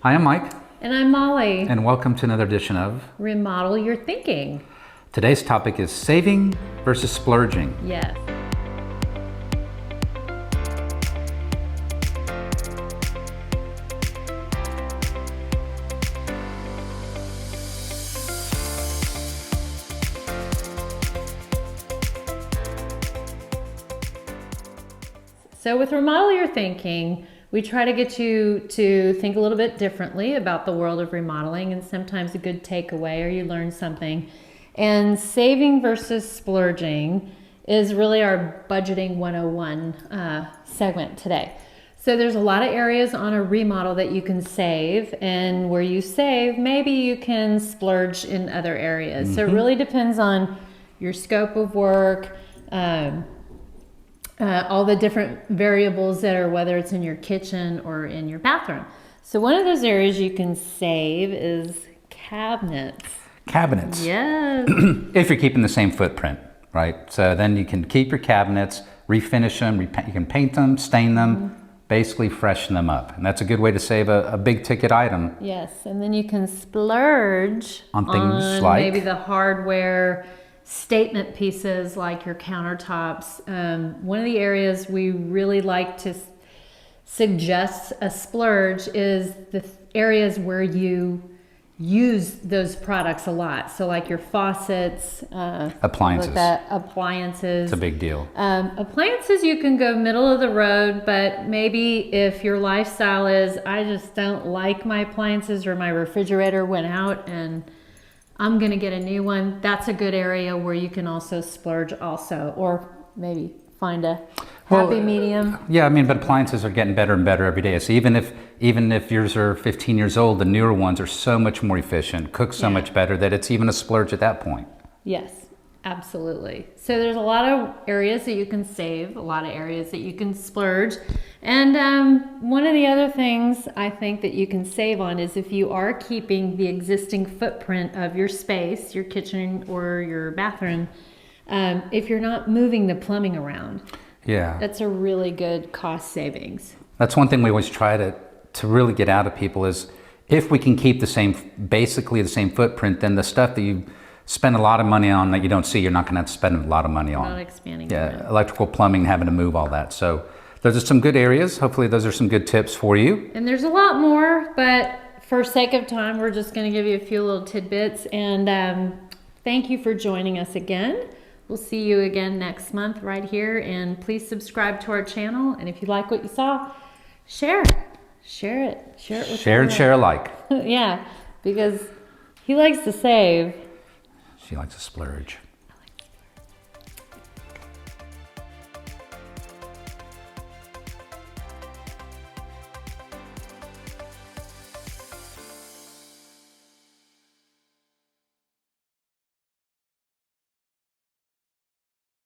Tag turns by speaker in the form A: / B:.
A: Hi, I'm Mike.
B: And I'm Molly.
A: And welcome to another edition of
B: Remodel Your Thinking.
A: Today's topic is saving versus splurging.
B: Yes. So with Remodel Your Thinking, we try to get you to think a little bit differently about the world of remodeling, and sometimes a good takeaway or you learn something. And saving versus splurging is really our budgeting 101 segment today. So there's a lot of areas on a remodel that you can save, and where you save, maybe you can splurge in other areas. So it really depends on your scope of work, all the different variables that are, whether it's in your kitchen or in your bathroom. So one of those areas you can save is cabinets.
A: Cabinets.
B: Yes.
A: If you're keeping the same footprint, right? So then you can keep your cabinets, refinish them, you can paint them, stain them, basically freshen them up. And that's a good way to save a big ticket item.
B: Yes, and then you can splurge
A: On things like
B: maybe the hardware statement pieces like your countertops. One of the areas we really like to suggest a splurge is the areas where you use those products a lot. So like your faucets,
A: appliances.
B: Appliances.
A: It's a big deal.
B: Appliances, you can go middle of the road, but maybe if your lifestyle is, I just don't like my appliances, or my refrigerator went out and I'm gonna get a new one, that's a good area where you can also splurge also, or maybe find a happy medium.
A: Yeah, I mean, but appliances are getting better and better every day. So even if yours are 15 years old, the newer ones are so much more efficient, cook so much better, that it's even a splurge at that point.
B: Yes, absolutely. So there's a lot of areas that you can save, a lot of areas that you can splurge. And one of the other things I think that you can save on is if you are keeping the existing footprint of your space, your kitchen or your bathroom, if you're not moving the plumbing around.
A: Yeah.
B: That's a really good cost savings.
A: That's one thing we always try to really get out of people is, if we can keep basically the same footprint, then the stuff that you spend a lot of money on that you don't see, you're not going to have to spend a lot of money on.
B: Not expanding.
A: Yeah, electrical, plumbing, having to move all that. So those are some good areas. Hopefully those are some good tips for you.
B: And there's a lot more, but for sake of time, we're just going to give you a few little tidbits. And thank you for joining us again. We'll see you again next month right here. And please subscribe to our channel. And if you like what you saw, share it. Share it. Share it with
A: Share and share alike.
B: Yeah, because he likes to save.
A: She likes to splurge.